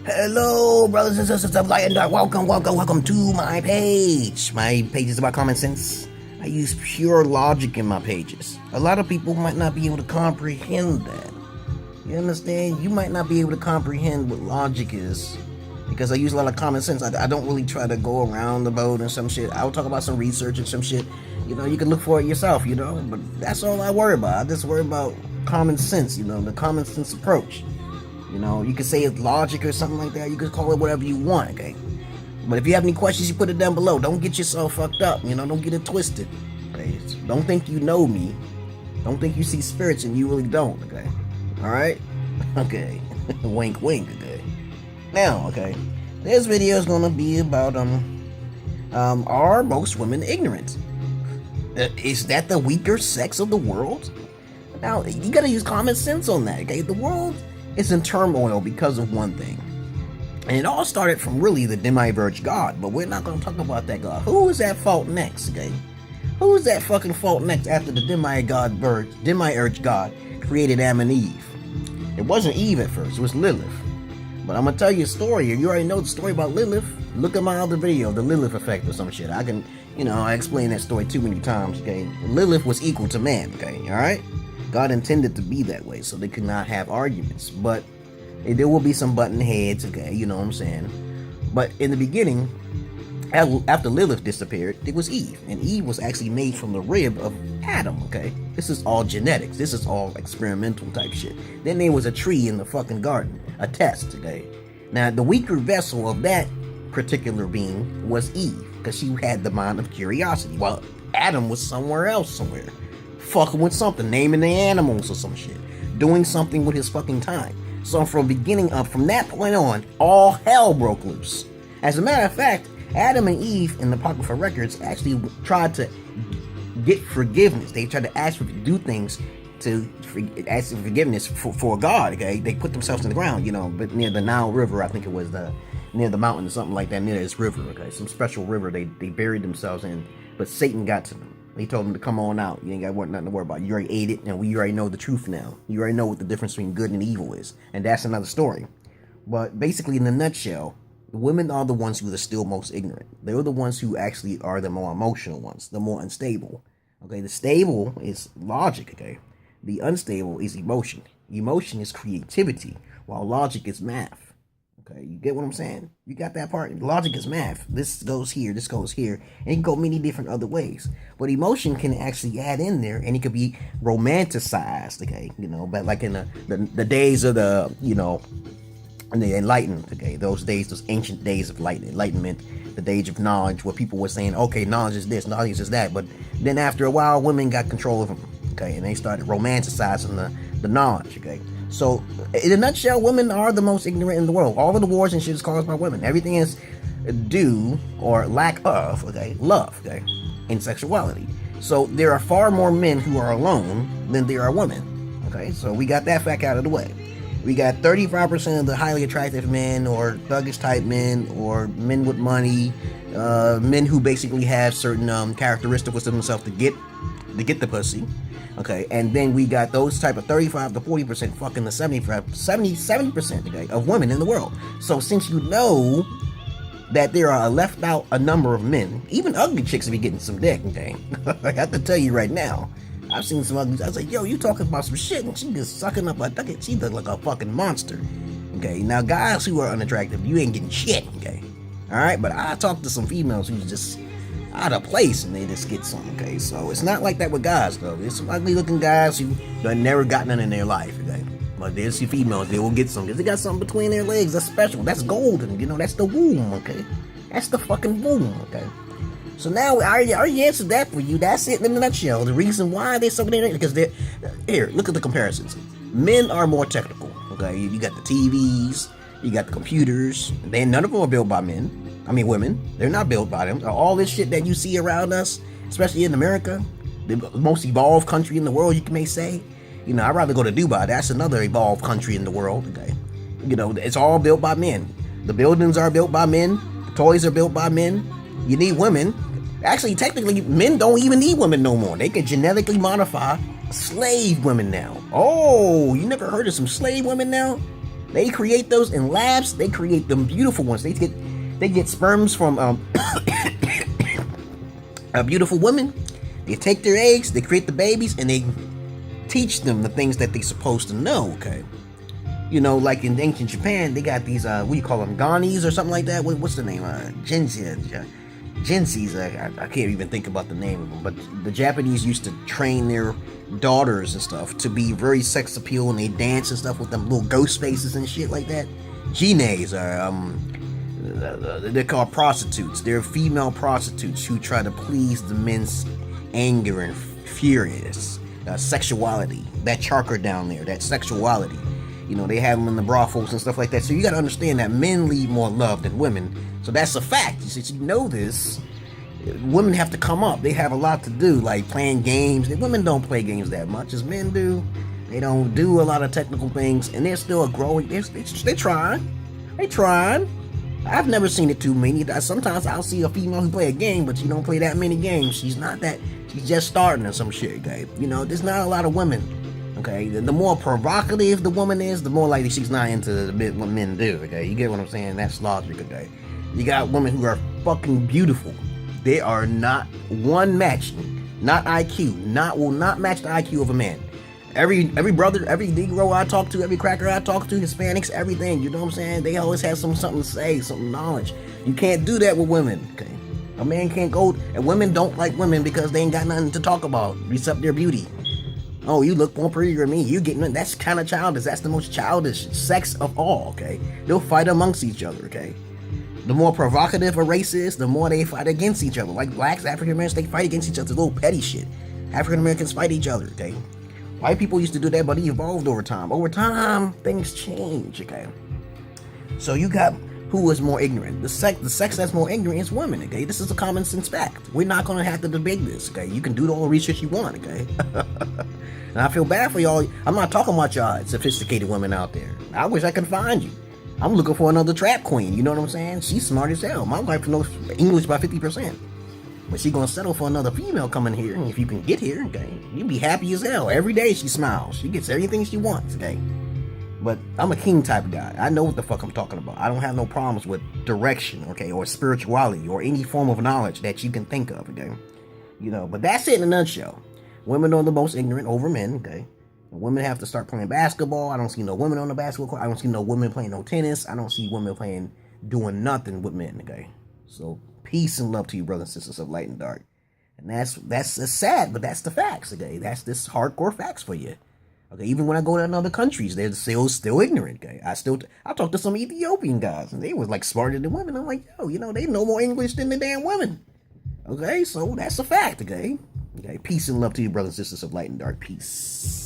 Hello, brothers and sisters of light and dark. Welcome to my page. My page is about common sense. I use pure logic in my pages. A lot of people might not be able to comprehend that. You understand? You might not be able to comprehend what logic is because I use a lot of common sense. I don't really try to go around the boat and some shit. I'll talk about some research and some shit. You know, you can look for it yourself, you know, but that's all I worry about. I just worry about common sense, you know, the common sense approach. You know, you could say it's logic or something like that. You could call it whatever you want, okay? But if you have any questions, you put it down below. Don't get yourself fucked up, you know? Don't get it twisted, okay? Don't think you know me. Don't think you see spirits and you really don't, okay? All right? Okay. Wink, wink, okay? Now, okay, this video is going to be about, are most women ignorant? Is that the weaker sex of the world? Now, you got to use common sense on that, okay? The world is in turmoil because of one thing. And it all started from really the demiurge God, but we're not going to talk about that God. Who is at fault next, okay? Who is at fucking fault next after the demiurge God created Adam and Eve? It wasn't Eve at first, it was Lilith. But I'm going to tell you a story, and you already know the story about Lilith. Look at my other video, the Lilith effect or some shit. I can, you know, I explained that story too many times, okay? Lilith was equal to man, okay, alright? God intended to be that way, so they could not have arguments. But there will be some button heads, okay, you know what I'm saying? But in the beginning, after Lilith disappeared, it was Eve. And Eve was actually made from the rib of Adam, okay? This is all genetics. This is all experimental type shit. Then there was a tree in the fucking garden, a test, okay? Now, the weaker vessel of that particular being was Eve, because she had the mind of curiosity, while Adam was somewhere else, fucking with something, naming the animals or some shit, doing something with his fucking time. So from that point on, all hell broke loose. As a matter of fact, Adam and Eve in the Apocryphal records actually tried to get forgiveness. They tried to ask for do things to ask for forgiveness for God. Okay, they put themselves in the ground, you know, but near the Nile River, I think it was near the mountain or something like that, near this river. Okay, some special river they buried themselves in, but Satan got to them. He told them to come on out. You ain't got nothing to worry about. You already ate it, and we already know the truth now. You already know what the difference between good and evil is. And that's another story. But basically, in a nutshell, the women are the ones who are still most ignorant. They're the ones who actually are the more emotional ones, the more unstable. Okay, the stable is logic, okay? The unstable is emotion. Emotion is creativity, while logic is math. Okay, you get what I'm saying? You got that part? Logic is math. This goes here, this goes here, and it can go many different other ways. But emotion can actually add in there, and it could be romanticized, okay? You know, but like in the days of the, you know, in the enlightened, okay? Those days, those ancient days of enlightenment, the age of knowledge, where people were saying, okay, knowledge is this, knowledge is that. But then after a while, women got control of them, okay? And they started romanticizing the knowledge, okay? So, in a nutshell, women are the most ignorant in the world. All of the wars and shit is caused by women. Everything is due, or lack of, okay, love, okay, and sexuality. So, there are far more men who are alone than there are women, okay? So, we got that fact out of the way. We got 35% of the highly attractive men, or thuggish type men, or men with money, men who basically have certain characteristics within themselves to get the pussy. Okay, and then we got those type of 35 to 40% fucking the 70% okay, of women in the world. So since you know that there are left out a number of men, even ugly chicks be getting some dick, okay? I have to tell you right now, I've seen some ugly, I was like, yo, you talking about some shit, and she just sucking up a duck, she look like a fucking monster. Okay, now guys who are unattractive, you ain't getting shit, okay? Alright, but I talked to some females who's just out of place and they just get some, okay? So it's not like that with guys, though. There's some ugly looking guys who never got none in their life, okay? But there's your females, they will get some because they got something between their legs that's special, that's golden, you know, that's the womb, okay? That's the fucking womb, okay? So now I already answered that for you. That's it in a nutshell. The reason why they're so ignorant, because they're here, look at the comparisons. Men are more technical, okay? You got the TVs, you got the computers, then none of them are built by men. I mean women, they're not built by them. All this shit that you see around us, especially in America, the most evolved country in the world, you may say. You know, I'd rather go to Dubai. That's another evolved country in the world, okay? You know, it's all built by men. The buildings are built by men. The toys are built by men. You need women. Actually, technically, men don't even need women no more. They can genetically modify slave women now. Oh, you never heard of some slave women now? They create those in labs. They create them beautiful ones. They get sperms from a beautiful woman. They take their eggs, they create the babies, and they teach them the things that they're supposed to know, okay? You know, like in ancient Japan, they got these, what do you call them, ganis or something like that? What's the name? Jinsees. I can't even think about the name of them. But the Japanese used to train their daughters and stuff to be very sex appeal, and they dance and stuff with them little ghost faces and shit like that. Jines are, they're called prostitutes. They're female prostitutes who try to please the men's anger and furious sexuality. That chakra down there, that sexuality. You know, they have them in the brothels and stuff like that. So you got to understand that men lead more love than women. So that's a fact. Since you know this, women have to come up. They have a lot to do, like playing games. Women don't play games that much as men do. They don't do a lot of technical things, and they're still a growing. They're trying. They trying. I've never seen it too many. Sometimes I'll see a female who play a game, but she don't play that many games. She's not that. She's just starting or some shit. Okay, you know, there's not a lot of women. Okay, the more provocative the woman is, the more likely she's not into what men do. Okay, you get what I'm saying? That's logic. Okay, you got women who are fucking beautiful. They are not one match, not IQ, will not match the IQ of a man. Every brother, every Negro I talk to, every cracker I talk to, Hispanics, everything. You know what I'm saying? They always have something to say, some knowledge. You can't do that with women. Okay, a man can't go, and women don't like women because they ain't got nothing to talk about except their beauty. Oh, you look more prettier than me. You getting that's kind of childish. That's the most childish sex of all. Okay, they'll fight amongst each other. Okay, the more provocative a race is, the more they fight against each other. Like blacks, African Americans, they fight against each other. Little petty shit. African Americans fight each other. Okay, white people used to do that, but it evolved over time. Over time, things change. Okay, so you got who is more ignorant. The sex that's more ignorant is women. Okay, this is a common sense fact. We're not gonna have to debate this. Okay, you can do all the research you want. Okay. And I feel bad for y'all. I'm not talking about y'all sophisticated women out there. I wish I could find you. I'm looking for another trap queen. You know what I'm saying? She's smart as hell. My wife knows English by 50%. But she gonna settle for another female coming here. And if you can get here, okay, you'll be happy as hell. Every day she smiles. She gets everything she wants, okay? But I'm a king type of guy. I know what the fuck I'm talking about. I don't have no problems with direction, okay, or spirituality, or any form of knowledge that you can think of, okay? You know, but that's it in a nutshell. Women are the most ignorant over men, okay? Women have to start playing basketball. I don't see no women on the basketball court. I don't see no women playing no tennis. I don't see women doing nothing with men, okay? So peace and love to you, brothers and sisters of light and dark. And that's sad, but that's the facts, okay? That's this hardcore facts for you. Okay, even when I go to other countries, they're still ignorant, okay? I talked to some Ethiopian guys, and they was like smarter than women. I'm like, yo, you know, they know more English than the damn women. Okay, so that's a fact, okay? Okay, peace and love to you, brothers and sisters of light and dark. Peace.